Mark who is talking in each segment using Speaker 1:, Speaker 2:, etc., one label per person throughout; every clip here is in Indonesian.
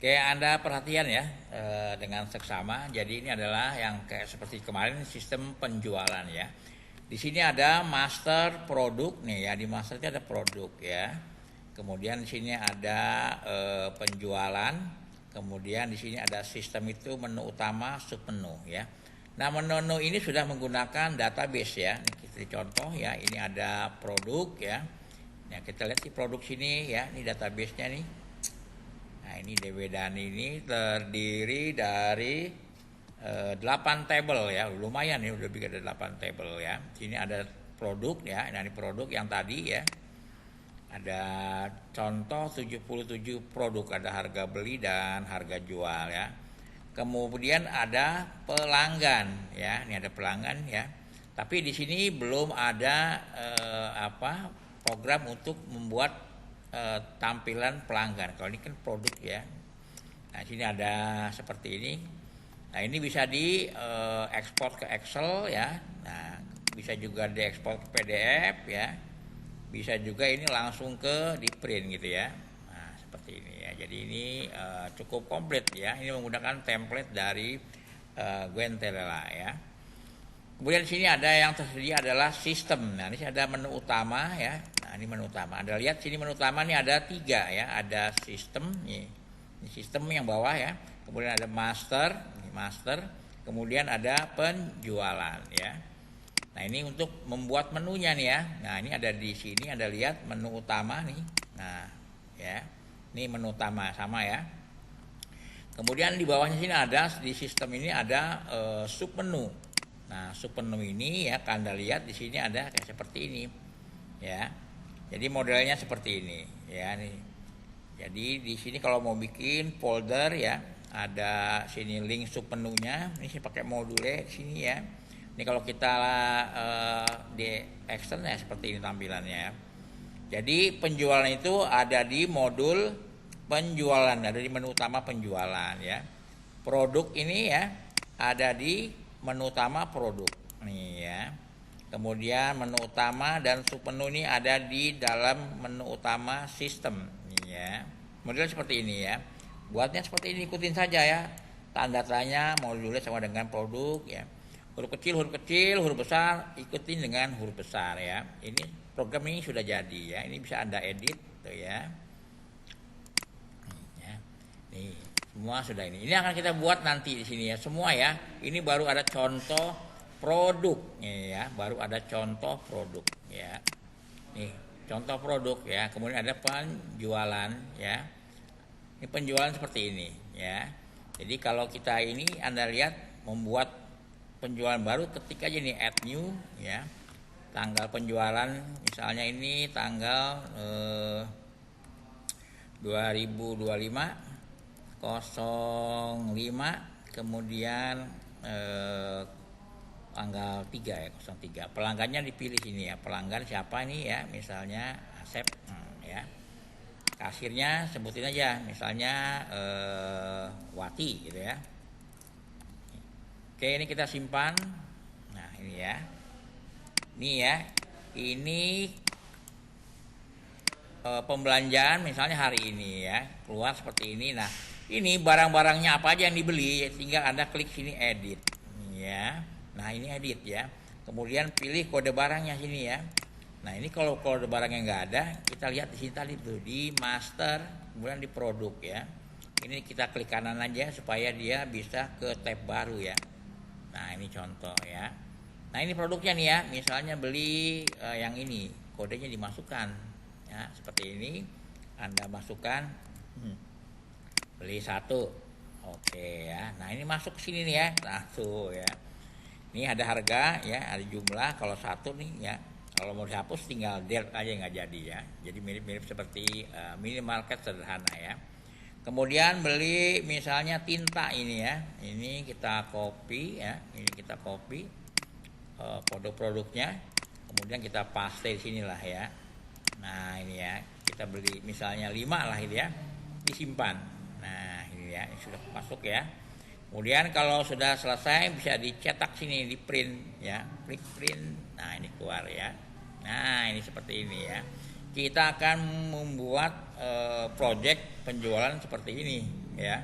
Speaker 1: Kayak Anda perhatian ya dengan seksama. Jadi ini adalah yang kayak seperti kemarin sistem penjualan ya. Di sini ada master produk nih ya, di master itu ada produk ya. Kemudian di sini ada penjualan. Kemudian di sini ada sistem itu menu utama, sub menu ya. Nah, menu ini sudah menggunakan database ya. Ini kita contoh ya, ini ada produk ya. Nah, kita lihat di produk sini ya, ini database-nya nih. Nah, ini DW Dani ini terdiri dari 8 table ya, lumayan ya, udah bikin ada 8 table ya. Sini ada produk ya, ini produk yang tadi ya. Ada contoh 77 produk, ada harga beli dan harga jual ya. Kemudian ada pelanggan ya, ini ada pelanggan ya. Tapi di sini belum ada program untuk membuat tampilan pelanggan. Kalau ini kan produk ya. Nah, sini ada seperti ini. Nah, ini bisa di ekspor ke Excel ya. Nah, bisa juga diekspor ke PDF ya. Bisa juga ini langsung ke di print gitu ya. Nah, seperti ini ya. Jadi ini cukup komplit ya. Ini menggunakan template dari Gwenterella ya. Kemudian di sini ada yang tersedia adalah sistem. Nah, ini ada menu utama ya. Nah, ini menu utama. Anda lihat sini menu utama ini ada 3 ya. Ada sistem nih. Ini sistem yang bawah ya. Kemudian ada master, ini master. Kemudian ada penjualan ya. Nah, ini untuk membuat menunya nih ya. Nah, ini ada di sini Anda lihat menu utama nih. Nah, ya. Ini menu utama sama ya. Kemudian di bawahnya sini ada di sistem ini ada sub menu. Nah, sub menu ini ya, Anda lihat di sini ada kayak seperti ini. Ya. Jadi modelnya seperti ini, ya nih. Jadi di sini kalau mau bikin folder ya, ada sini link sub menunya. Ini saya pakai module di sini ya. Ini kalau kita di extern ya seperti ini tampilannya ya. Jadi penjualan itu ada di modul penjualan, ada di menu utama penjualan ya. Produk ini ya ada di menu utama produk nih ya. Kemudian menu utama dan sub menu ini ada di dalam menu utama sistem nih ya. Model seperti ini ya. Buatnya seperti ini, ikutin saja ya. Tanda tanya modulnya sama dengan produk ya. Huruf kecil, huruf besar, ikutin dengan huruf besar ya. Ini program ini sudah jadi ya. Ini bisa Anda edit tuh ya. Nih, semua sudah ini. Ini akan kita buat nanti di sini ya. Semua ya. Ini baru ada contoh produk ya. Baru ada contoh produk ya. Nih, contoh produk ya. Kemudian ada penjualan ya. Ini penjualan seperti ini ya. Jadi kalau kita ini Anda lihat membuat penjualan baru, ketik aja nih add new ya. Tanggal penjualan misalnya ini tanggal 2025 05, kemudian tanggal 3 ya, 03. Pelanggannya dipilih sini ya. Pelanggan siapa nih ya? Misalnya Asep ya. Kasirnya sebutin aja, misalnya Wati gitu ya. Oke, ini kita simpan. Nah, ini ya. Ini ya. Ini pembelanjaan misalnya hari ini ya, keluar seperti ini. Nah, ini barang-barangnya apa aja yang dibeli, tinggal Anda klik sini edit ya. Nah, ini edit ya. Kemudian pilih kode barangnya sini ya. Nah, ini kalau kode barangnya nggak ada, kita lihat di sini tadi tuh di master, kemudian di produk ya. Ini kita klik kanan aja supaya dia bisa ke tab baru ya. Nah, ini contoh ya. Nah, ini produknya nih ya. Misalnya beli yang ini, kodenya dimasukkan. Ya, seperti ini Anda masukkan beli 1. Oke ya. Nah, ini masuk ke sini nih ya. Nah, tuh ya. Ini ada harga ya, ada jumlah. Kalau 1 nih ya. Kalau mau dihapus tinggal delete aja, nggak jadi ya. Jadi mirip-mirip seperti minimarket sederhana ya. Kemudian beli misalnya tinta ini ya. Ini kita copy ya. Ini kita copy produk-produknya. Kemudian kita paste di sinilah ya. Nah, ini ya, kita beli misalnya 5 lah ini ya, disimpan. Nah, ini ya, ini sudah masuk ya. Kemudian kalau sudah selesai bisa dicetak sini, di print ya, klik print. Nah, ini keluar ya. Nah, ini seperti ini ya. Kita akan membuat project penjualan seperti ini ya.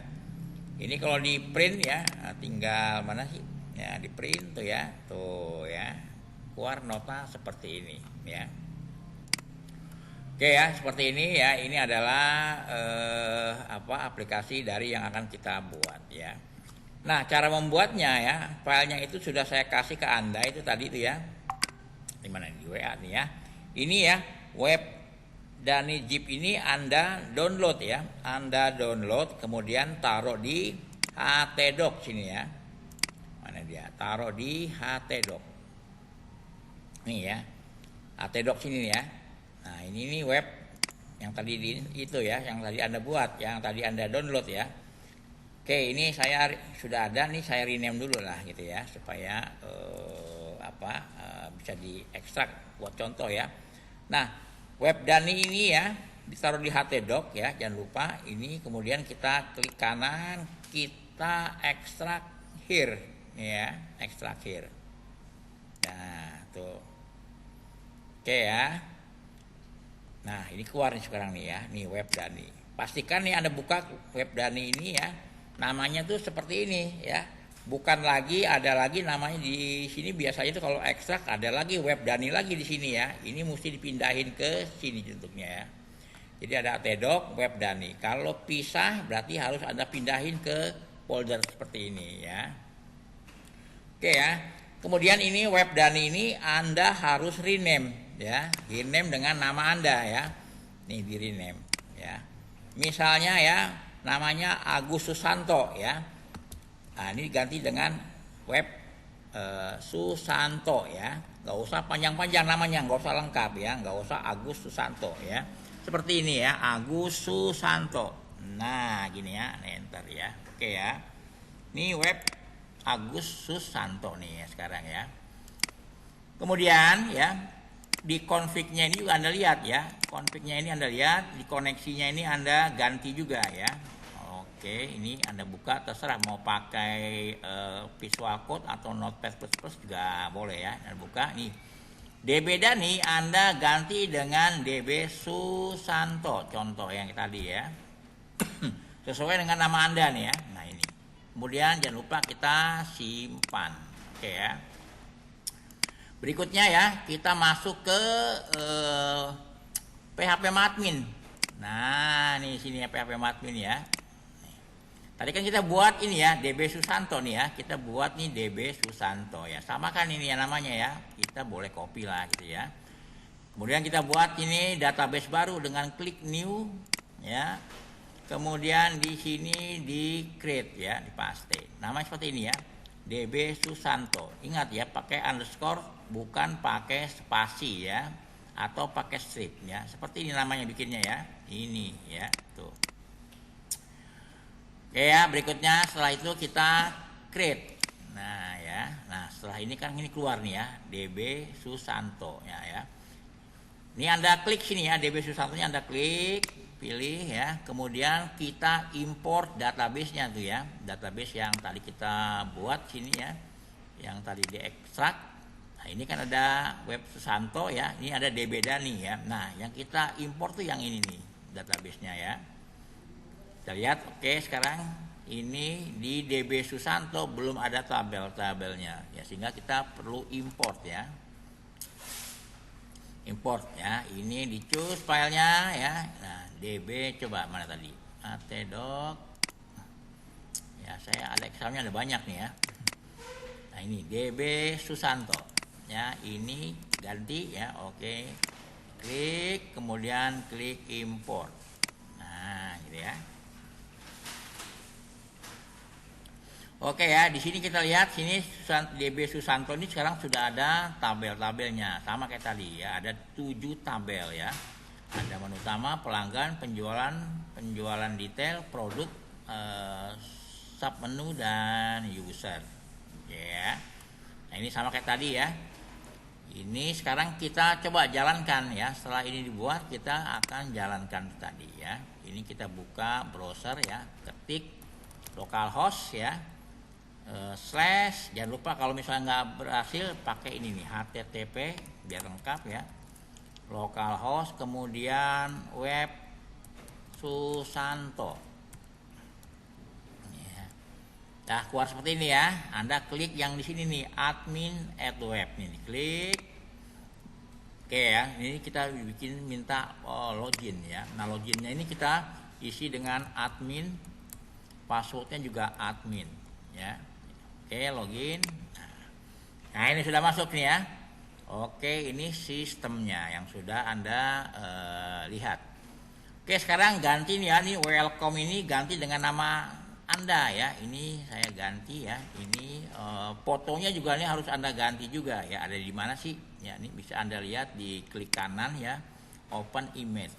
Speaker 1: Ini kalau di print ya, tinggal mana sih? Ya, di print tuh ya. Tuh ya. Keluar nota seperti ini ya. Oke ya, seperti ini ya. Ini adalah aplikasi dari yang akan kita buat ya. Nah, cara membuatnya ya, filenya itu sudah saya kasih ke Anda itu tadi itu ya. Di mana di WA nih ya. Ini ya, web Dani Zip ini Anda download ya. Anda download kemudian taruh di htdoc sini ya. Mana dia? Taruh di htdoc. Nih ya. htdoc sini ya. Nah, ini nih web yang tadi itu ya, yang tadi Anda buat, yang tadi Anda download ya. Oke, ini saya sudah ada nih, saya rename dulu lah gitu ya, supaya bisa diekstrak buat contoh ya. Nah, web Dani ini ya ditaruh di htdoc ya, jangan lupa ini, kemudian kita klik kanan, kita ekstrak here ya, ekstrak here. Nah, tuh. Oke ya. Nah, ini keluar nih sekarang nih ya, nih web Dani. Pastikan nih Anda buka web Dani ini ya. Namanya tuh seperti ini ya. Bukan lagi ada lagi namanya di sini, biasanya itu kalau ekstrak ada lagi web Dani lagi di sini ya. Ini mesti dipindahin ke sini bentuknya ya. Jadi ada htdoc web Dani. Kalau pisah berarti harus Anda pindahin ke folder seperti ini ya. Oke ya. Kemudian ini web Dani ini Anda harus rename ya, rename dengan nama Anda ya. Nih di rename ya. Misalnya ya, namanya Agus Susanto ya. Nah, ini diganti dengan web Susanto ya. Nggak usah panjang-panjang namanya, nggak usah lengkap ya, nggak usah Agus Susanto ya. Seperti ini ya, Agus Susanto. Nah, gini ya, enter ya. Oke ya. Ini web Agus Susanto nih ya sekarang ya. Kemudian ya, di config-nya ini juga Anda lihat ya. Config-nya ini Anda lihat, di koneksinya ini Anda ganti juga ya. Oke, ini Anda buka, terserah mau pakai Visual Code atau Notepad++ juga boleh ya. Anda buka nih. DB Dani Anda ganti dengan DB Susanto, contoh yang tadi ya. Sesuai dengan nama Anda nih ya. Nah, ini. Kemudian jangan lupa kita simpan. Oke ya. Berikutnya ya, kita masuk ke phpMadmin. Nah, nih sini ya phpMadmin ya. Tadi kan kita buat ini ya, DB Susanto nih ya. Kita buat nih DB Susanto ya. Sama kan ini ya namanya ya. Kita boleh copy lah gitu ya. Kemudian kita buat ini database baru dengan klik new ya. Kemudian di sini di create ya, di paste. Nama seperti ini ya. DB Susanto. Ingat ya, pakai underscore bukan pakai spasi ya, atau pakai strip ya. Seperti ini namanya bikinnya ya. Ini ya, tuh. Oke ya, berikutnya setelah itu kita create. Nah ya, nah setelah ini kan ini keluar nih ya, DB Susanto ya. Ini Anda klik sini ya, DB Susantonya Anda klik, pilih ya. Kemudian kita import database-nya tuh ya, database yang tadi kita buat sini ya, yang tadi diekstrak. Nah, ini kan ada web Susanto ya, ini ada DB Dani ya. Nah, yang kita import tuh yang ini nih, database-nya ya. Kita lihat, oke, sekarang ini di DB Susanto belum ada tabel-tabelnya ya, sehingga kita perlu import ya. Import ya, ini di choose filenya ya. Nah, DB coba mana tadi, htdoc ya, saya ada Excelnya ada banyak nih ya. Nah, ini DB Susanto ya, ini ganti ya. Oke, klik, kemudian klik import. Nah, gitu ya. Oke ya, di sini kita lihat sini DB Susanto ini sekarang sudah ada tabel-tabelnya, sama kayak tadi ya, ada 7 tabel ya. Ada menu utama, pelanggan, penjualan detail, produk, sub menu dan user. Ya. Nah, ini sama kayak tadi ya. Ini sekarang kita coba jalankan ya. Setelah ini dibuat, kita akan jalankan tadi ya. Ini kita buka browser ya, ketik localhost ya. Slash, jangan lupa kalau misalnya nggak berhasil pakai ini nih, http biar lengkap ya, localhost kemudian web Susanto Nah, keluar seperti ini ya. Anda klik yang di sini nih, admin@web nih, klik. Oke ya, ini kita bikin minta login ya. Nah, loginnya ini kita isi dengan admin, passwordnya juga admin ya. Oke, login. Nah, ini sudah masuk nih ya. Oke, ini sistemnya yang sudah Anda lihat. Oke, sekarang ganti nih ya, nih welcome ini ganti dengan nama Anda ya. Ini saya ganti ya. Ini fotonya juga nih harus Anda ganti juga ya. Ada di mana sih? Ya, ini bisa Anda lihat di klik kanan ya. Open image.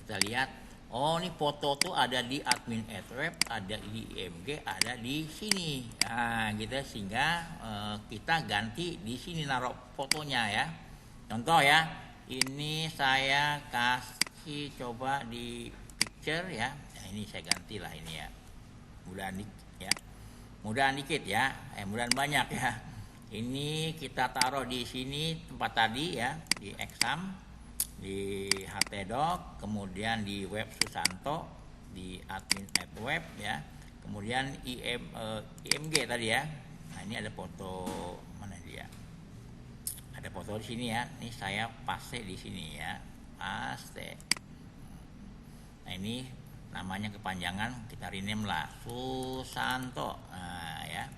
Speaker 1: Kita lihat. Oh, ini foto tuh ada di admin@web, ada di IMG, ada di sini. Nah, gitu sehingga kita ganti di sini naruh fotonya ya. Contoh ya. Ini saya kasih coba di picture ya. Nah, ini saya gantilah ini ya. Mudahan ya. Mudahan dikit ya. Mudahan banyak ya. Ini kita taruh di sini tempat tadi ya, di exam, di htdoc, kemudian di web Susanto, di admin@web ya, kemudian IMG tadi ya. Nah, ini ada foto mana dia? Ada foto di sini ya. Ini saya paste di sini ya, paste. Nah, ini namanya kepanjangan, kita rename lah Susanto. Nah ya,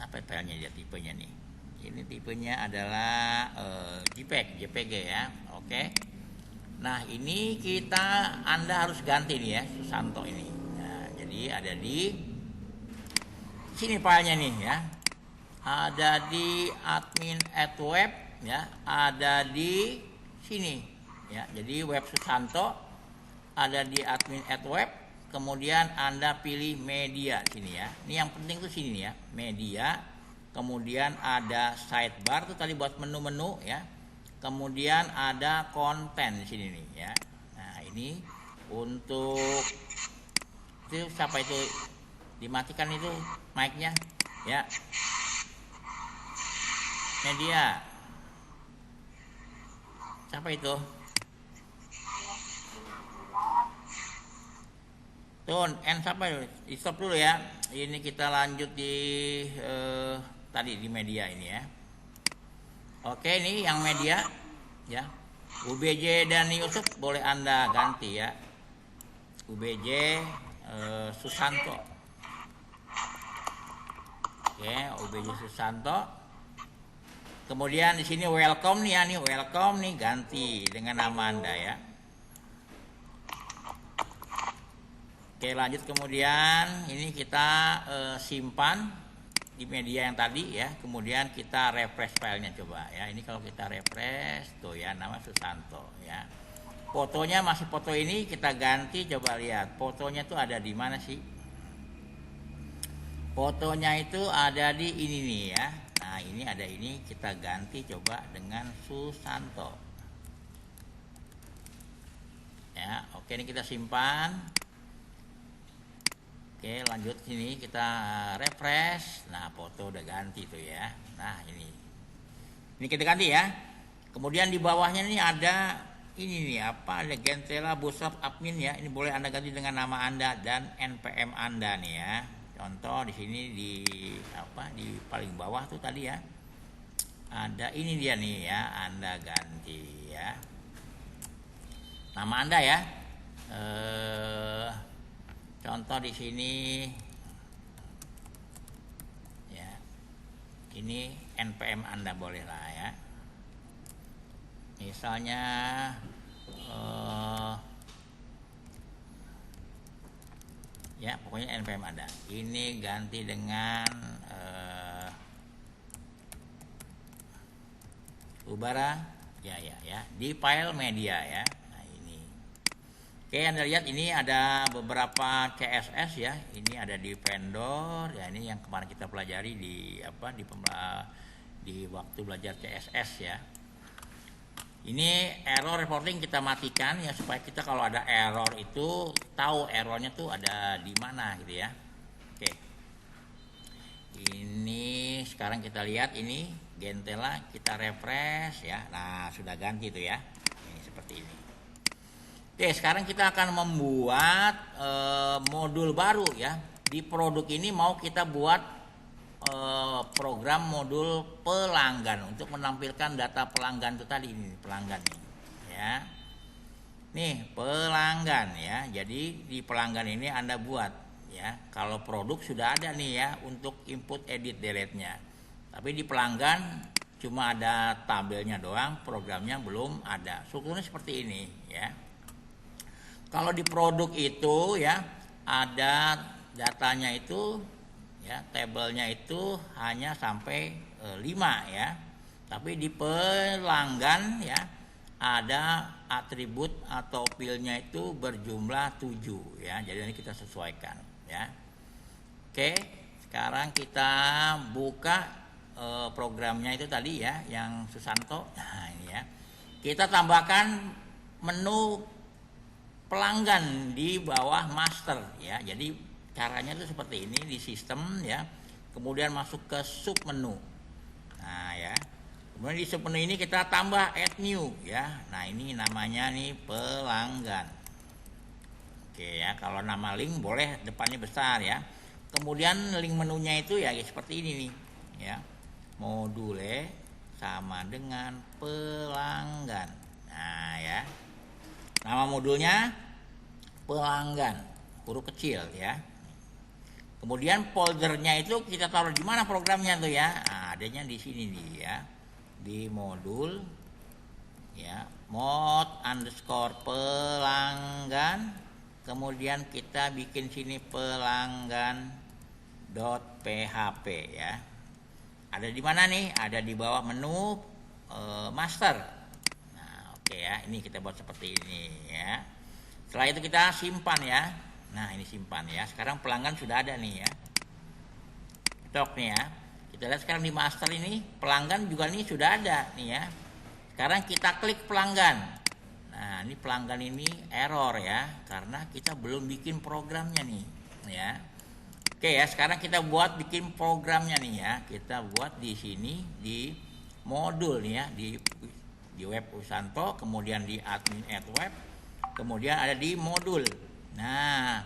Speaker 1: apa filenya dia, tipenya nih? Ini tipenya adalah JPG ya. Oke. Nah, ini Anda harus ganti nih ya, Susanto ini. Nah, jadi ada di sini filenya nih ya. Ada di admin@web ya, ada di sini ya. Jadi web Susanto ada di admin@web, kemudian Anda pilih media sini ya. Ini yang penting tuh sini ya, media. Kemudian ada sidebar tuh tadi buat menu-menu ya. Kemudian ada konten di sini nih ya. Nah, ini untuk itu siapa itu dimatikan itu mic-nya ya. Media. Siapa itu? Tuh, siapa itu? Stop dulu ya. Ini kita lanjut di tadi di media ini ya. Oke, ini yang media ya. UBJ dan Yusuf boleh Anda ganti ya. UBJ Susanto. Oke, UBJ Susanto. Kemudian di sini welcome nih ya, nih welcome nih ganti dengan nama Anda ya. Oke, lanjut kemudian ini kita simpan di media yang tadi ya. Kemudian kita refresh filenya coba ya. Ini kalau kita refresh tuh ya, nama Susanto ya. Fotonya masih foto ini kita ganti, coba lihat. Fotonya tuh ada di mana sih? Fotonya itu ada di ini nih ya. Nah, ini ada ini, kita ganti coba dengan Susanto. Ya, oke, ini kita simpan. Oke, lanjut sini kita refresh. Nah, foto udah ganti tuh ya. Nah, ini kita ganti ya. Kemudian di bawahnya ini ada ini nih apa? Ada Gentela Bootstrap admin ya. Ini boleh Anda ganti dengan nama Anda dan NPM Anda nih ya. Contoh di sini di paling bawah tuh tadi ya. Ada ini dia nih ya, Anda ganti ya. Nama Anda ya. Contoh di sini ya. Ini NPM Anda boleh lah ya. Misalnya ya, pokoknya NPM ada. Ini ganti dengan Ubara ya di file media ya. Nah, ini. Oke, Anda lihat ini ada beberapa CSS ya. Ini ada di vendor ya, ini yang kemarin kita pelajari di waktu belajar CSS ya. Ini error reporting kita matikan ya, supaya kita kalau ada error itu tahu errornya tuh ada di mana gitu ya. Oke. Ini sekarang kita lihat ini Gentela, kita refresh ya. Nah, sudah ganti tuh ya. Ini seperti ini. Oke, sekarang kita akan membuat modul baru ya. di produk ini mau kita buat program modul pelanggan untuk menampilkan data pelanggan itu tadi, ini pelanggan nih ya. Nih pelanggan ya, jadi di pelanggan ini Anda buat ya. Kalau produk sudah ada nih ya untuk input edit delete nya, tapi di pelanggan cuma ada tabelnya doang, programnya belum ada. Strukturnya seperti ini ya. Kalau di produk itu ya ada datanya itu ya, tabelnya itu hanya sampai 5 ya. Tapi di pelanggan ya ada atribut atau filenya itu berjumlah 7 ya. Jadi ini kita sesuaikan ya. Oke, sekarang kita buka programnya itu tadi ya, yang Susanto. Nah, ini ya. Kita tambahkan menu pelanggan di bawah master ya. Jadi caranya itu seperti ini di sistem ya. Kemudian masuk ke sub menu. Nah ya. Kemudian di sub menu ini kita tambah add new ya. Nah ini namanya nih pelanggan. Oke ya, kalau nama link boleh depannya besar ya. Kemudian link menunya itu ya seperti ini nih ya. Module sama dengan pelanggan. Nah ya. Nama modulnya pelanggan, huruf kecil ya. Kemudian foldernya itu kita taruh di mana programnya tuh ya. Nah, adanya di sini nih ya. Di modul ya, mod underscore pelanggan. Kemudian kita bikin sini pelanggan .php ya. Ada di mana nih? Ada di bawah menu master. Nah, oke ya, ini kita buat seperti ini ya. Setelah itu kita simpan ya. Nah, ini simpan ya. Sekarang pelanggan sudah ada nih ya. Stok nih ya. Kita lihat sekarang di master ini pelanggan juga nih sudah ada nih ya. Sekarang kita klik pelanggan. Nah, ini pelanggan ini error ya, karena kita belum bikin programnya nih ya. Oke ya, sekarang kita buat bikin programnya nih ya. Kita buat di sini di modul nih ya, di web Susanto, kemudian di admin add web, kemudian ada di modul. Nah,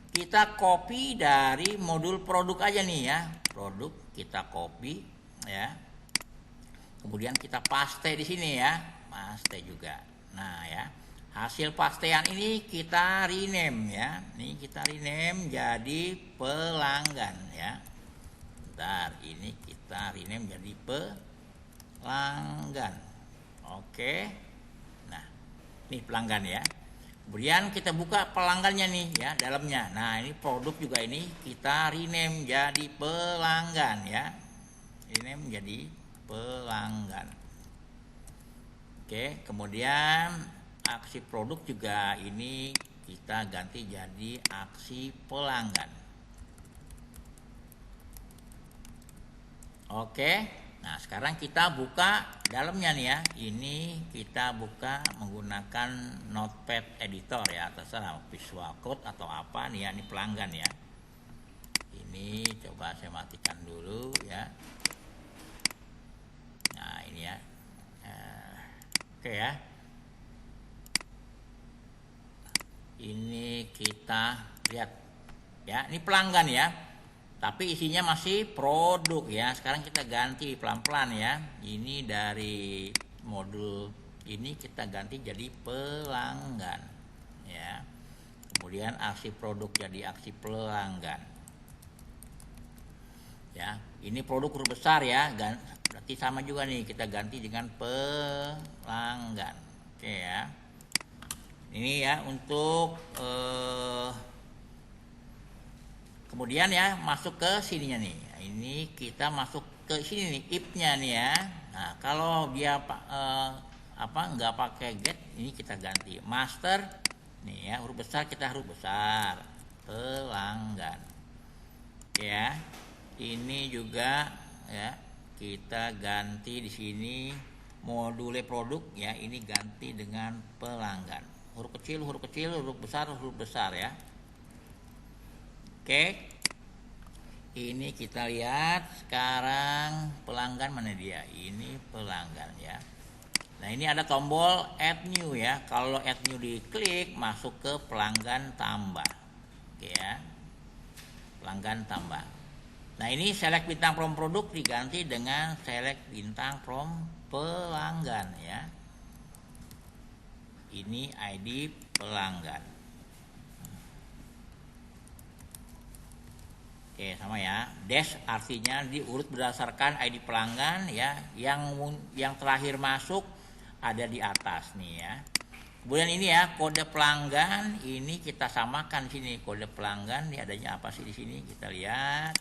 Speaker 1: kita copy dari modul produk aja nih ya. Produk kita copy ya. Kemudian kita paste di sini ya. Paste juga. Nah ya. Hasil pastean ini kita rename ya. Ini kita rename jadi pelanggan ya. Bentar, ini kita rename jadi pelanggan. Oke. Nah, ini pelanggan ya. Kemudian kita buka pelanggannya nih ya, dalamnya. Nah, ini produk juga ini kita rename jadi pelanggan ya. Rename jadi pelanggan. Oke, kemudian aksi produk juga ini kita ganti jadi aksi pelanggan. Oke. Nah, sekarang kita buka dalamnya nih ya. Ini kita buka menggunakan Notepad editor ya, terserah Visual Code atau apa nih ya. Ini pelanggan ya. Ini coba saya matikan dulu ya. Nah, ini ya. Oke ya. Ini kita lihat ya. Ini pelanggan ya. Tapi isinya masih produk ya. Sekarang kita ganti pelan-pelan ya. Ini dari modul ini kita ganti jadi pelanggan ya. Kemudian aksi produk jadi aksi pelanggan ya. Ini produk huruf besar ya. Berarti sama juga nih, kita ganti dengan pelanggan. Oke ya. Ini ya untuk kemudian ya masuk ke sininya nih. Ini kita masuk ke sini nih, if-nya nih ya. Nah, kalau dia nggak pakai get, ini kita ganti master nih ya, huruf besar kita huruf besar. Pelanggan. Ya. Ini juga ya, kita ganti di sini module produk ya, ini ganti dengan pelanggan. Huruf kecil, huruf besar ya. Oke, ini kita lihat sekarang pelanggan mana dia? Ini pelanggan ya. Nah, ini ada tombol add new ya. Kalau add new diklik masuk ke pelanggan tambah. Oke ya. pelanggan tambah. Nah ini select bintang from produk diganti dengan select bintang from pelanggan ya. Ini ID pelanggan. Oke sama ya. Dash artinya diurut berdasarkan ID pelanggan ya. Yang terakhir masuk ada di atas nih ya. Kemudian ini ya kode pelanggan ini kita samakan sini. Kode pelanggan ini adanya apa sih di sini? Kita lihat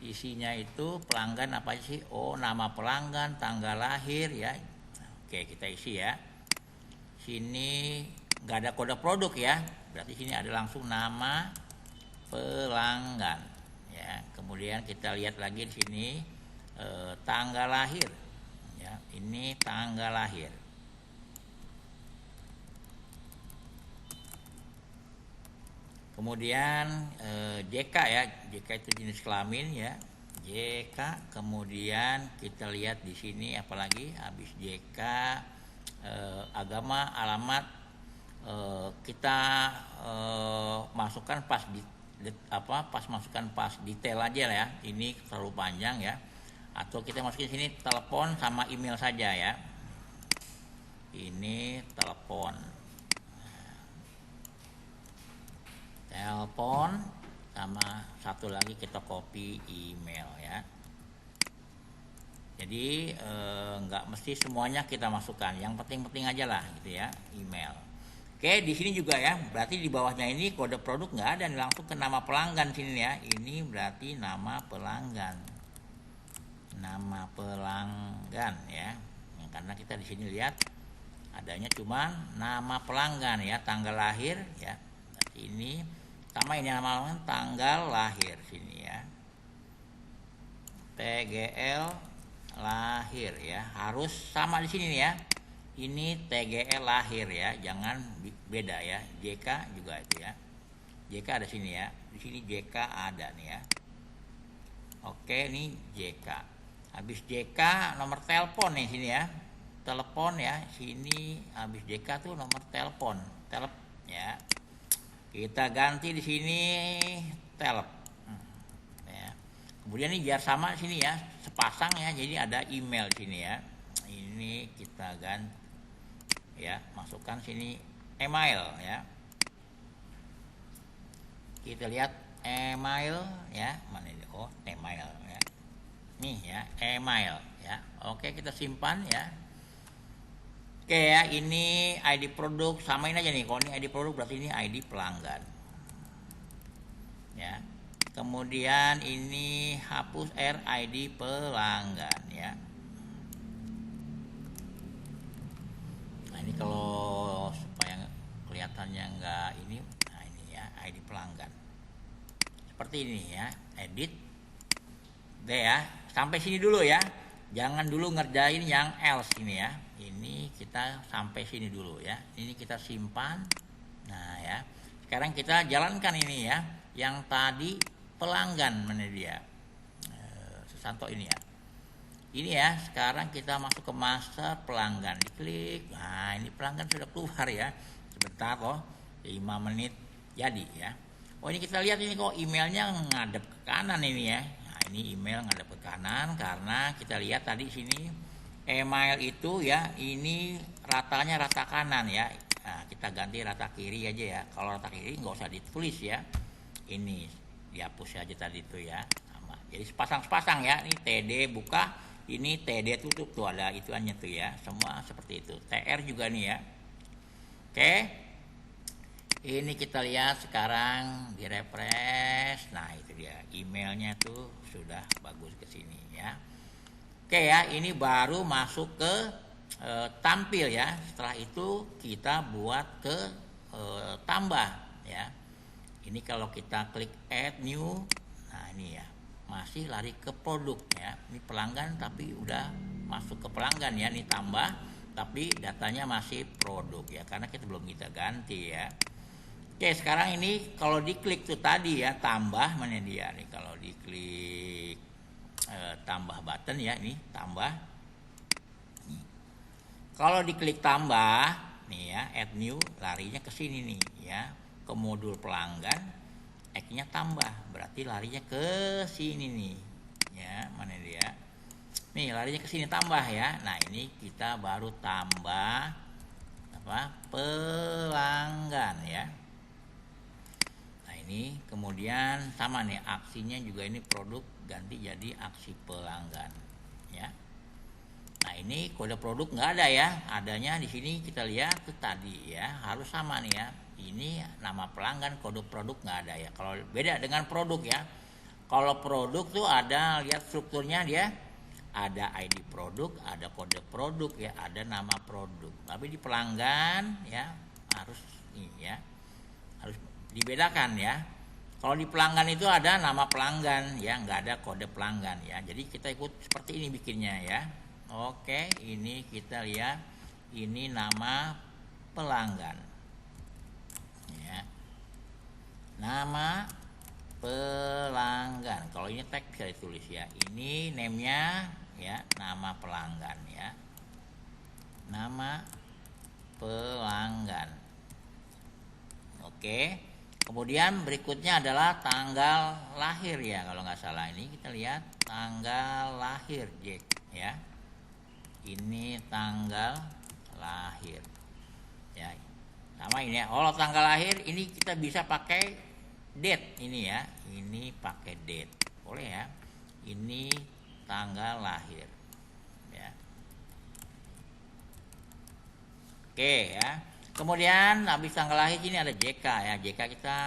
Speaker 1: isinya itu pelanggan apa sih? Oh nama pelanggan, tanggal lahir ya. Oke kita isi ya. Sini nggak ada kode produk ya. Berarti sini ada langsung nama pelanggan ya. Kemudian kita lihat lagi di sini tanggal lahir ya. Ini tanggal lahir. Kemudian JK ya, JK itu jenis kelamin ya, JK. Kemudian kita lihat di sini apalagi habis JK agama, alamat kita masukkan pas masukkan pas detail aja ya. Ini terlalu panjang ya. Atau kita masukin sini telepon sama email saja ya. Ini telepon. Telepon sama satu lagi kita copy email ya. Jadi nggak mesti semuanya kita masukkan, yang penting-penting aja lah gitu ya, email. Oke di sini juga ya, berarti di bawahnya ini kode produk nggak ada, langsung ke nama pelanggan sini ya. Ini berarti nama pelanggan, ya. Karena kita di sini lihat adanya cuma nama pelanggan ya, tanggal lahir ya. Berarti ini sama ini nama pelanggan, tanggal lahir sini ya. TGL lahir ya, harus sama di sini nih ya. Ini TGL lahir ya, jangan beda ya. JK juga itu ya. JK ada sini ya. Di sini JK ada nih ya. Oke, ini JK. Habis JK nomor telepon nih sini ya. Telepon ya, sini habis JK tuh nomor telepon. Ya. Kita ganti di sini telep. Ya. Kemudian ini biar sama sini ya, sepasang ya. Jadi ada email di sini ya. Ini kita ganti ya, masukkan sini email ya. Kita lihat email ya, mana ini? Oh, email ya. Nih ya, email ya. Oke, kita simpan ya. Oke ya, ini ID produk, samain aja nih. Kalau ini ID produk berarti ini ID pelanggan. Ya. Kemudian ini hapus RID pelanggan ya. Nah, ini kalau supaya kelihatannya enggak ini, nah ini ya ID pelanggan. Seperti ini ya, edit. Deh ya, sampai sini dulu ya. Jangan dulu ngerjain yang else ini ya. Ini kita sampai sini dulu ya. Ini kita simpan. Nah ya. Sekarang kita jalankan ini ya. Yang tadi pelanggan mana dia? Susanto ini ya. Ini ya. Sekarang kita masuk ke master pelanggan. Diklik. Nah ini pelanggan sudah keluar ya. Sebentar kok. 5 menit jadi ya. Oh ini kita lihat ini kok emailnya ngadep ke kanan ini ya. Ini email ngadep ke kanan karena kita lihat tadi sini email itu ya, ini ratanya rata kanan ya. Nah, kita ganti rata kiri aja ya. Kalau rata kiri nggak usah ditulis ya. Ini dihapus aja tadi itu ya. Sama. Jadi sepasang-sepasang ya. Ini TD buka, ini TD tutup tuh ada ituannya tuh ya. Semua seperti itu. TR juga nih ya. Oke. Ini kita lihat sekarang di refresh. Nah itu dia emailnya tuh sudah bagus ke sini ya. Oke ya, ini baru masuk ke tampil ya. Setelah itu kita buat ke tambah ya. Ini kalau kita klik add new, nah ini ya masih lari ke produk ya. Ini pelanggan tapi udah masuk ke pelanggan ya. Ini tambah tapi datanya masih produk ya, karena kita belum kita ganti ya. Oke sekarang ini kalau diklik tuh tadi ya, tambah mana dia nih, kalau diklik tambah button ya, ini tambah nih. Kalau diklik tambah nih ya, add new, larinya ke sini nih ya, ke modul pelanggan. X-nya tambah, berarti larinya ke sini nih. Ya, mana dia? Nih, larinya ke sini tambah ya. Nah, ini kita baru tambah apa? Pelanggan ya. Nah, ini kemudian sama nih aksinya juga, ini produk ganti jadi aksi pelanggan ya. Nah, ini kode produk nggak ada ya, adanya di sini kita lihat tuh tadi ya, harus sama nih ya. Ini nama pelanggan, kode produk nggak ada ya. Kalau beda dengan produk ya, kalau produk tuh ada, lihat strukturnya dia ada ID produk, ada kode produk ya, ada nama produk. Tapi di pelanggan ya harus ini ya, harus dibedakan ya. Kalau di pelanggan itu ada nama pelanggan ya, nggak ada kode pelanggan ya. Jadi kita ikut seperti ini bikinnya ya. Oke, ini kita lihat, ini nama pelanggan ya, nama pelanggan. Kalau ini tag bisa ditulis ya, ini name-nya ya, nama pelanggan ya, nama pelanggan. Oke, kemudian berikutnya adalah tanggal lahir ya, kalau nggak salah ini kita lihat tanggal lahir Jack ya, ini tanggal lahir ya, sama ini ya. Kalau tanggal lahir ini kita bisa pakai date ini ya, ini pakai date boleh ya, ini tanggal lahir ya. Oke ya, kemudian habis tanggal lahir ini ada JK ya, JK kita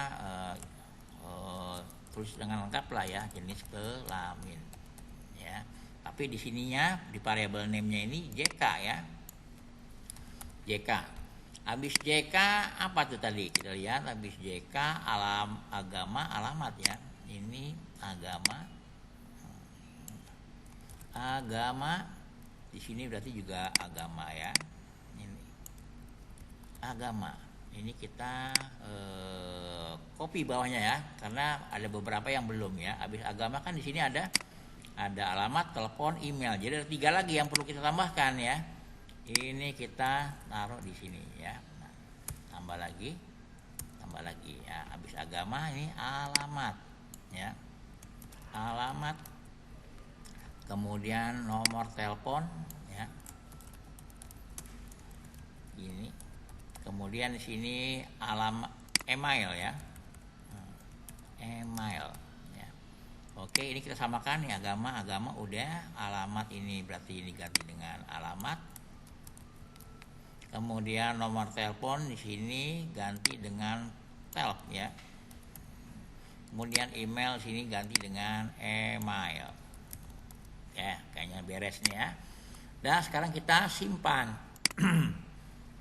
Speaker 1: tulis dengan lengkap lah ya, jenis kelamin ya. Tapi di sininya di variable name-nya ini JK ya, JK. Habis JK apa tuh tadi? Kita lihat habis JK agama, alamat ya. Ini agama. Agama di sini berarti juga agama ya. Ini agama. Ini kita copy bawahnya ya, karena ada beberapa yang belum ya. Habis agama kan di sini ada alamat, telepon, email. Jadi ada 3 lagi yang perlu kita tambahkan ya. Ini kita taruh di sini ya. Nah, tambah lagi ya. Habis agama ini alamat ya, alamat, kemudian nomor telepon ya, ini, kemudian di sini alamat, email ya, email ya. Oke, ini kita samakan nih, agama udah, alamat ini berarti ini ganti dengan alamat. Kemudian nomor telepon di sini ganti dengan telp ya. Kemudian email sini ganti dengan email. Ya, kayaknya beres nih ya. Dan sekarang kita simpan.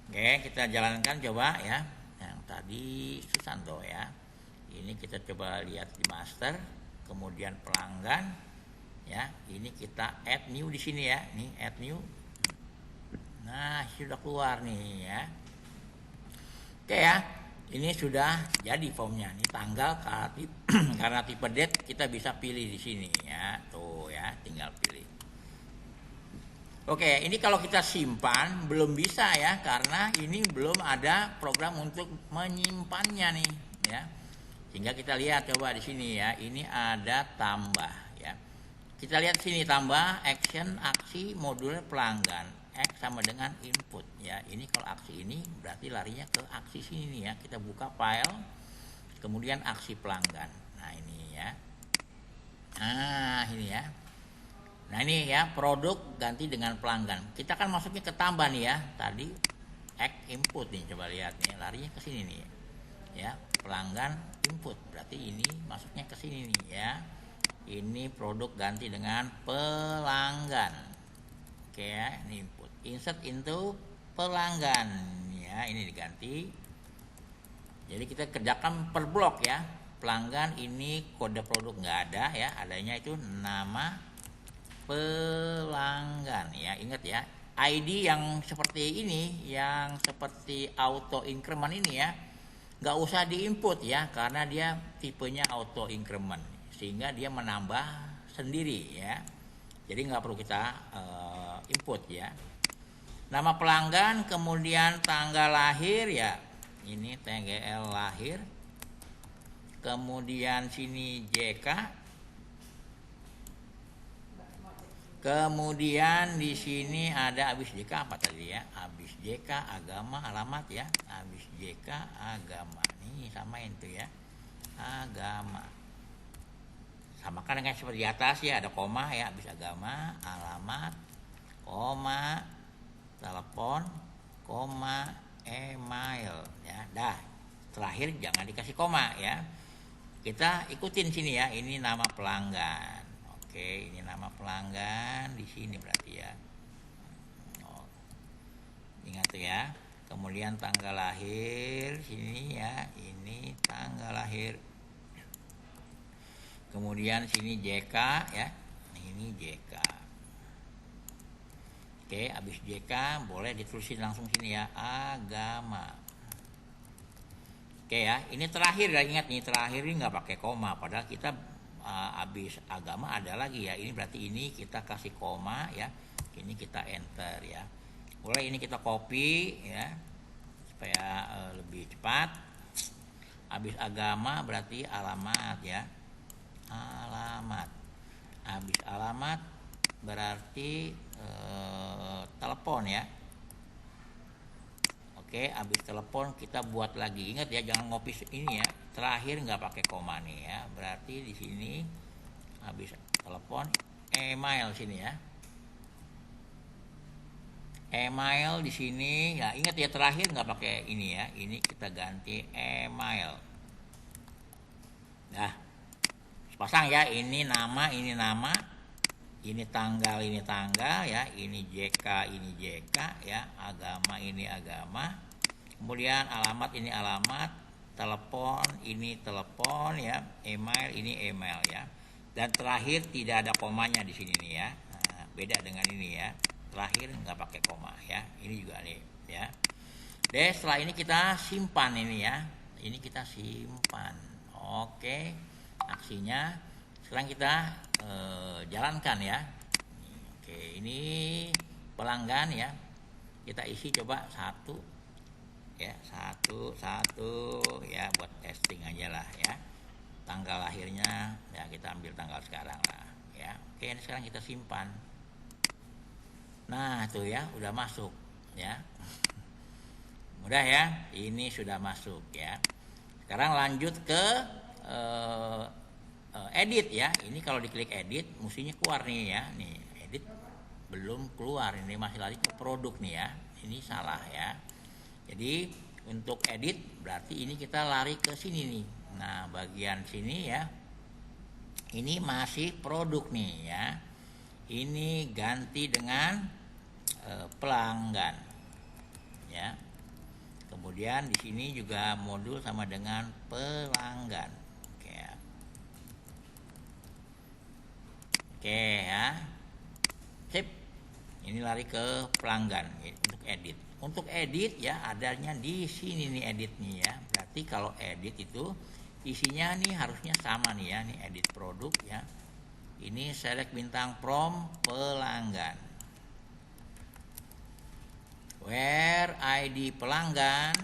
Speaker 1: Oke, kita jalankan coba ya. Yang tadi Susanto ya. Ini kita coba lihat di master, kemudian pelanggan ya. Ini kita add new di sini ya. Ini add new. Nah, sudah keluar nih ya. Oke ya, ini sudah jadi formnya. Ini tanggal karena tipe date kita bisa pilih di sini ya. Tuh ya, tinggal pilih. Oke, ini kalau kita simpan belum bisa ya, karena ini belum ada program untuk menyimpannya nih ya. Sehingga kita lihat coba di sini ya, ini ada tambah ya. Kita lihat sini tambah action, aksi, modul pelanggan. X sama dengan input ya. Ini kalau aksi ini berarti larinya ke aksi sini nih ya. Kita buka file, kemudian aksi pelanggan. Nah ini ya. Nah ini ya. Nah ini ya, produk ganti dengan pelanggan. Kita kan masuknya ke tambah nih ya. Tadi X input nih, coba lihat nih, larinya ke sini nih ya. Pelanggan input berarti ini masuknya ke sini nih ya. Ini produk ganti dengan pelanggan. Oke ya, ini input. Insert into pelanggan ya, ini diganti. Jadi kita kerjakan per blok ya. Pelanggan ini kode produk nggak ada ya, adanya itu nama pelanggan ya. Ingat ya, ID yang seperti ini, yang seperti auto increment ini ya, nggak usah diinput ya, karena dia tipenya auto increment, sehingga dia menambah sendiri ya. Jadi nggak perlu kita input ya. Nama pelanggan, kemudian tanggal lahir ya, ini tanggal lahir, kemudian sini JK, kemudian di sini ada habis JK apa tadi ya? Habis JK agama alamat ya. Habis JK agama. Nih samain tuh ya. Agama. Samakan dengan seperti di atas ya, ada koma ya, habis agama, alamat, koma, telepon, koma, email ya. Dah. Terakhir jangan dikasih koma ya. Kita ikutin sini ya. Ini nama pelanggan. Oke, ini nama pelanggan di sini berarti ya. Oh, ingat tuh ya. Kemudian tanggal lahir sini ya. Ini tanggal lahir. Kemudian sini JK ya. Ini JK. Oke, habis JK boleh ditulisin langsung sini ya. Agama. Oke ya, ini terakhir ya, ingat nih terakhir ini nggak pakai koma. Padahal kita habis agama ada lagi ya. Ini berarti ini kita kasih koma ya. Ini kita enter ya. Boleh ini kita copy ya supaya lebih cepat. Habis agama berarti alamat ya. Alamat. Habis alamat berarti telepon ya. Oke, habis telepon kita buat lagi. Ingat ya, jangan ngopi ini ya. Terakhir nggak pakai koma nih ya. Berarti di sini habis telepon, email sini ya. Email di sini ya. Ingat ya, terakhir nggak pakai ini ya. Ini kita ganti email. Nah, pasang ya. Ini nama, ini tanggal ya. Ini JK, ini JK ya. Agama, ini agama. Kemudian alamat, ini alamat. Telepon, ini telepon ya. Email, ini email ya. Dan terakhir tidak ada komanya di sini nih ya. Nah, beda dengan ini ya. Terakhir nggak pakai koma ya. Ini juga nih ya. Deh, setelah ini kita simpan ini ya. Ini kita simpan. Oke, aksinya sekarang kita jalankan ya. Oke, ini pelanggan ya. Kita isi coba satu ya, satu ya, buat testing aja lah ya. Tanggal lahirnya ya kita ambil tanggal sekarang lah ya. Oke, ini sekarang kita simpan. Nah tuh ya, udah masuk ya. Mudah ya, ini sudah masuk ya. Sekarang lanjut ke edit ya. Ini kalau diklik edit mestinya keluar nih ya. Nih edit belum keluar, ini masih lari ke produk nih ya. Ini salah ya. Jadi untuk edit berarti ini kita lari ke sini nih. Nah bagian sini ya, ini masih produk nih ya. Ini ganti dengan pelanggan ya. Kemudian di sini juga modul sama dengan pelanggan. Oke ya. Sip. Ini lari ke pelanggan ya, untuk edit. Untuk edit ya adanya di sini nih edit nih ya. Berarti kalau edit itu isinya nih harusnya sama nih ya. Nih edit produk ya. Ini select bintang from pelanggan. Where ID pelanggan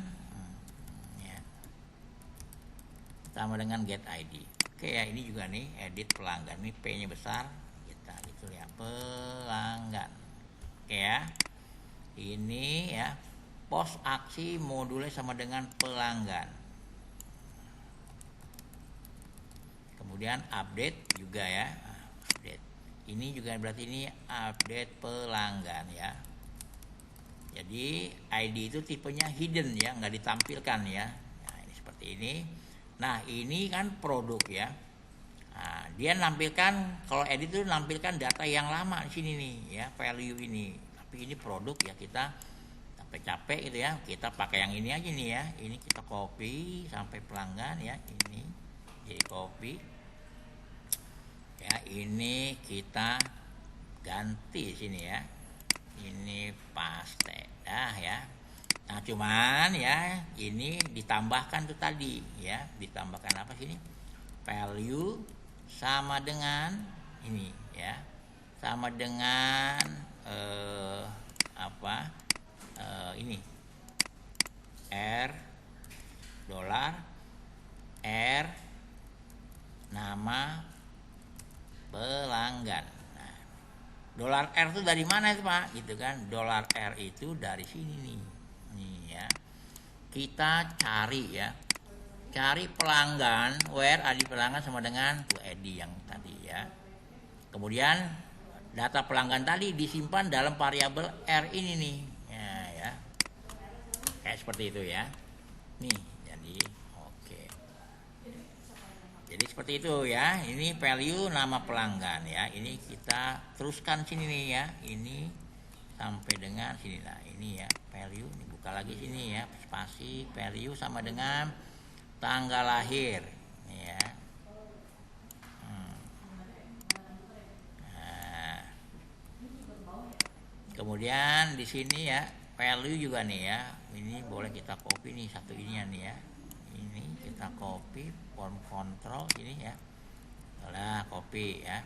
Speaker 1: ya. Sama dengan get ID. Oke ya, ini juga nih edit pelanggan. Ini P-nya besar. Kita gitu ya, pelanggan. Oke ya. Ini ya, post aksi modulnya sama dengan pelanggan. Kemudian update juga ya. Update. Ini juga berarti ini update pelanggan ya. Jadi ID itu tipenya hidden ya, nggak ditampilkan ya. Nah, ini seperti ini. Nah, ini kan produk ya. Nah, dia nampilkan, kalau edit itu nampilkan data yang lama di sini nih ya, value ini. Tapi ini produk ya, kita capek-capek gitu ya. Kita pakai yang ini aja nih ya. Ini kita copy sampai pelanggan ya, ini. Jadi copy. Ya, ini kita ganti sini ya. Ini paste dah ya. Nah cuman ya ini ditambahkan tuh tadi ya, ditambahkan apa sini, value sama dengan ini ya, sama dengan ini R $R nama pelanggan. Nah, dolar R itu dari mana itu Pak? Gitu kan. Dolar R itu dari sini nih. Nih ya. Kita cari ya. Cari pelanggan, where ID pelanggan sama dengan ID yang tadi ya. Kemudian data pelanggan tadi disimpan dalam variabel R ini nih. Ya. Kayak seperti itu ya. Nih, jadi oke. Jadi seperti itu ya. Ini value nama pelanggan ya. Ini kita teruskan sini nih ya. Ini sampai dengan sini. Nah, ini ya value. Ini buka lagi sini ya. Spasi value sama dengan tanggal lahir ya. Nah, kemudian di sini ya value juga nih ya. Ini boleh kita copy nih satu inian nih ya. Ini kita copy form control ini ya. Nah, copy ya.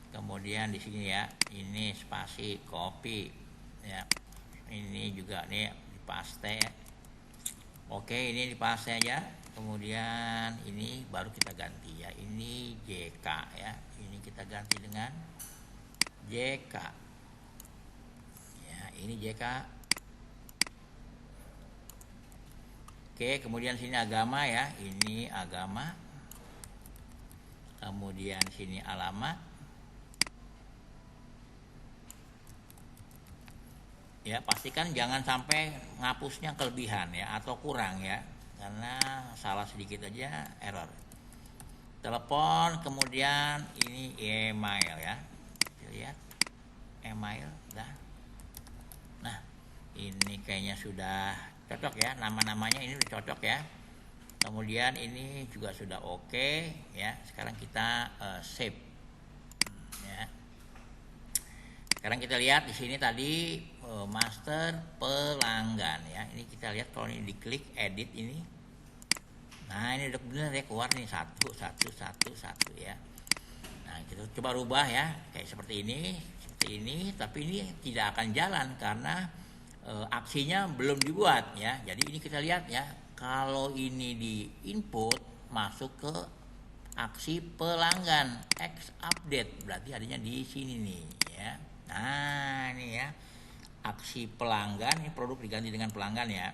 Speaker 1: Kemudian di sini ya, ini spasi copy ya. Ini juga nih dipaste ya. Oke, ini dipaste aja. Kemudian ini baru kita ganti ya. Ini JK ya. Ini kita ganti dengan JK. Ya, ini JK. Oke, kemudian sini agama ya. Ini agama. Kemudian sini alamat. Ya, pastikan jangan sampai ngapusnya kelebihan ya atau kurang ya. Karena salah sedikit aja error. Telepon, kemudian ini email ya. Lihat. Email dah. Nah, ini kayaknya sudah cocok ya. Nama-namanya ini sudah cocok ya. Kemudian ini juga sudah oke ya. Sekarang kita save ya. Sekarang kita lihat di sini tadi master pelanggan ya. Ini kita lihat kalau ini diklik edit ini. Nah, ini udah benar ya keluar nih satu ya. Nah, kita coba rubah ya kayak seperti ini, tapi ini tidak akan jalan karena aksinya belum dibuat ya. Jadi ini kita lihat ya, kalau ini di input masuk ke aksi pelanggan X update, berarti adanya di sini nih ya. Nah, ini ya. Aksi pelanggan, ini produk diganti dengan pelanggan ya.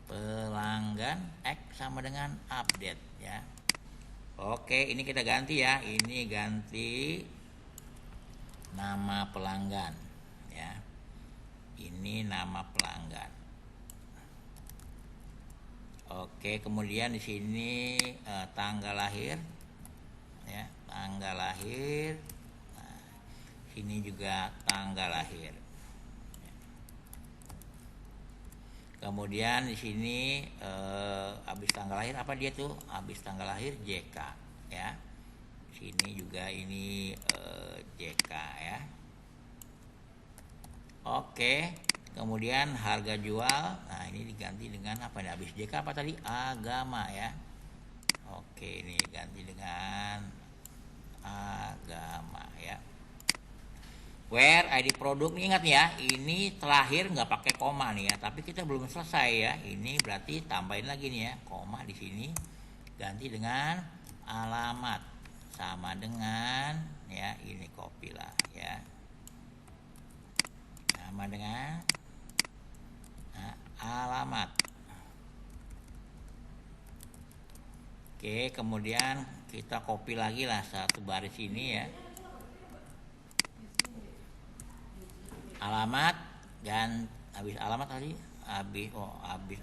Speaker 1: Pelanggan X sama dengan update ya. Oke, ini kita ganti ya. Ini ganti nama pelanggan ya. Ini nama pelanggan. Oke, kemudian di sini tanggal lahir ya, tanggal lahir. Nah, sini juga tanggal lahir. Kemudian di sini habis tanggal lahir apa dia tuh? Habis tanggal lahir JK ya. Sini juga ini JK ya. Oke. Kemudian harga jual. Nah, ini diganti dengan apa nih? Habis JK apa tadi? Agama ya. Oke, ini ganti dengan agama ya. Where ID produk nih, ingat ya, ini terakhir nggak pakai koma nih ya, tapi kita belum selesai ya. Ini berarti tambahin lagi nih ya, koma di sini, ganti dengan alamat sama dengan ya, ini copy lah ya, sama dengan alamat. Oke, kemudian kita copy lagi lah satu baris ini ya. Alamat dan habis alamat tadi habis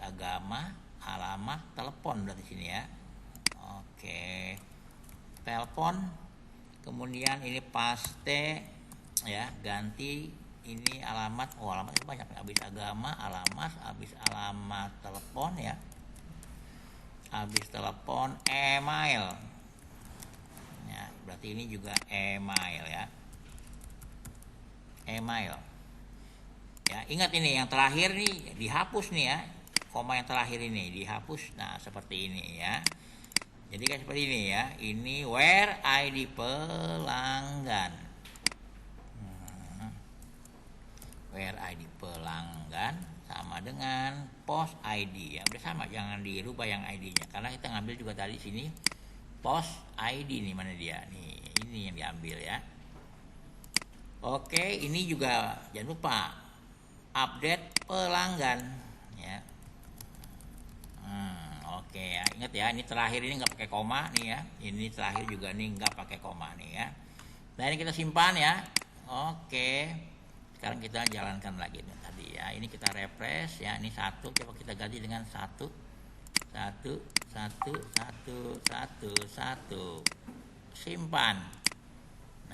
Speaker 1: agama, alamat, telepon dari sini ya. Oke. Telepon, kemudian ini paste ya, ganti ini alamat. Alamat itu banyak, habis agama, alamat, habis alamat, telepon ya. Habis telepon, email. Ya, berarti ini juga email ya. Email. Ya, ingat ini yang terakhir nih dihapus nih ya. Koma yang terakhir ini dihapus. Nah, seperti ini ya. Jadi kayak seperti ini ya. Ini where ID pelanggan. Where ID pelanggan sama dengan post ID ya. Udah sama, jangan dirubah yang ID-nya karena kita ngambil juga tadi sini post ID nih, mana dia nih, ini yang diambil ya. Oke, ini juga jangan lupa update pelanggan ya. Oke ya, ingat ya, ini terakhir ini nggak pakai koma nih ya, ini terakhir juga nih nggak pakai koma nih ya. Nah ini kita simpan ya. Oke, sekarang kita jalankan lagi nih tadi ya, ini kita refresh ya, ini satu, coba kita ganti dengan satu, simpan.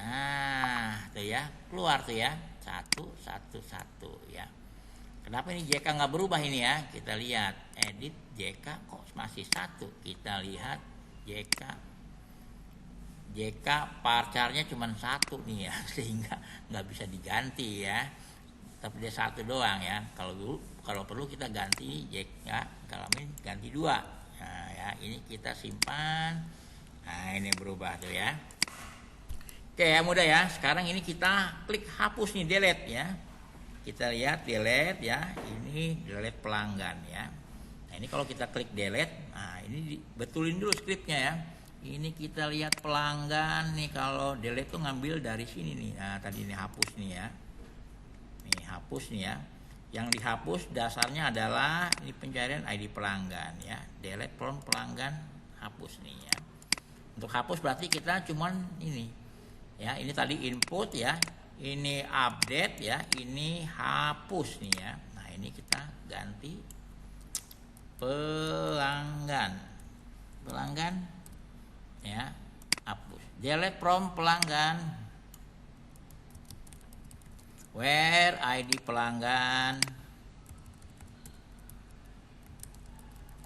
Speaker 1: Nah tuh ya, keluar tuh ya, satu ya. Kenapa ini JK nggak berubah ini ya? Kita lihat edit JK kok masih satu. Kita lihat JK parcarnya cuma satu nih ya, sehingga nggak bisa diganti ya. Tapi dia satu doang ya. Kalau perlu kita ganti JK, kalau ini ganti dua. Nah ya, ini kita simpan. Nah ini berubah tuh ya. Oke ya, mudah ya. Sekarang ini kita klik hapus nih, delete ya. Kita lihat delete ya, ini delete pelanggan ya. Nah ini kalau kita klik delete, nah ini betulin dulu skripnya ya. Ini kita lihat pelanggan nih, kalau delete tuh ngambil dari sini nih. Nah tadi ini hapus nih ya. Nih hapus nih ya. Yang dihapus dasarnya adalah ini pencarian ID pelanggan ya. Delete from pelanggan, hapus nih ya. Untuk hapus berarti kita cuman ini ya, ini tadi input ya. Ini update ya, ini hapus nih ya. Nah ini kita ganti pelanggan ya, hapus. Delete from pelanggan, where ID pelanggan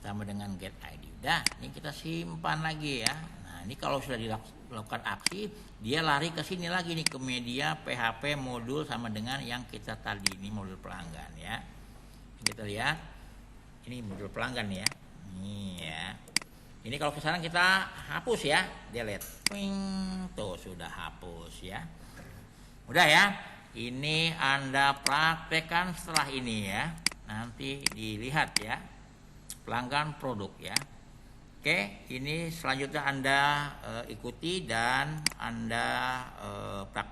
Speaker 1: sama dengan get ID. Udah, ini kita simpan lagi ya. Nah ini kalau sudah dilakukan aksi, dia lari ke sini lagi nih, ke media PHP modul sama dengan yang kita tadi, ini modul pelanggan ya. Kita lihat ini modul pelanggan ya. Nih ya. Ini kalau sekarang kita hapus ya, delete. Ping, tuh sudah hapus ya. Udah ya. Ini Anda praktekkan setelah ini ya. Nanti dilihat ya. Pelanggan produk ya. Oke, ini selanjutnya Anda ikuti dan Anda praktek.